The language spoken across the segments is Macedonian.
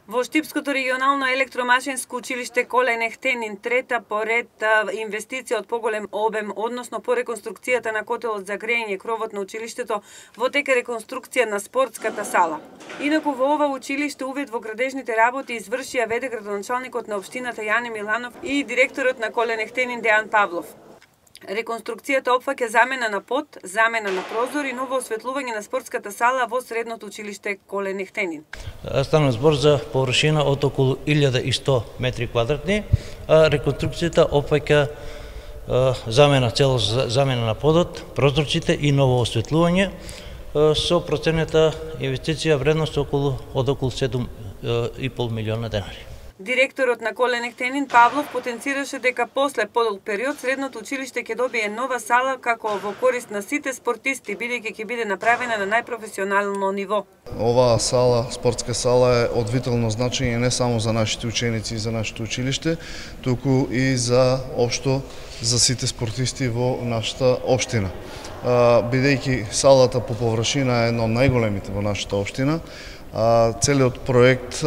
Во Штипското регионално електромашинско училиште Колен Ехтенин, трета поред инвестиција од поголем обем, односно по реконструкцијата на котелот за грејење кровот на училиштето, во тека реконструкција на спортската сала. Инаку во ова училиште увид во градежните работи извршија веде градоначалникот на општината Јане Миланов и директорот на Колен Ехтенин Дејан Павлов. Реконструкцијата опфаќа замена на под, замена на прозор и ново осветлување на спортската сала во средното училиште Колен Ехтенин. Стана збор за површина од околу 1100 метри квадратни. Реконструкцијата опфаќа замена на подот, прозорците и ново осветлување со проценета инвестиција вредност од околу 7,5 милиона денари. Директорот на Колен Ехтенин Павлов потенцираше дека после подолг период средното училиште ќе добие нова сала како во корист на сите спортисти, бидејќи ќе биде направена на најпрофесионално ниво. Оваа сала, спортска сала, е од витално значење не само за нашите ученици и за нашето училиште, туку и за општо за сите спортисти во нашата општина. Бидејќи салата по површина е една од најголемите во нашата општина, целиот проект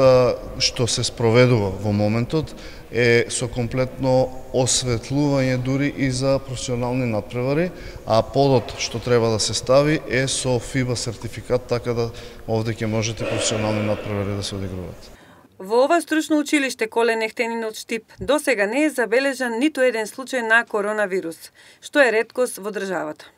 што се спроведува во моментот е со комплетно осветлување дури и за професионални натпревари, а подот што треба да се стави е со FIBA сертификат, така да овде ќе можете професионални натпревари да се одигруваат. Во ова стручно училиште Колен Ехтенин од Штип досега не е забележан ниту еден случај на коронавирус, што е реткост во државата.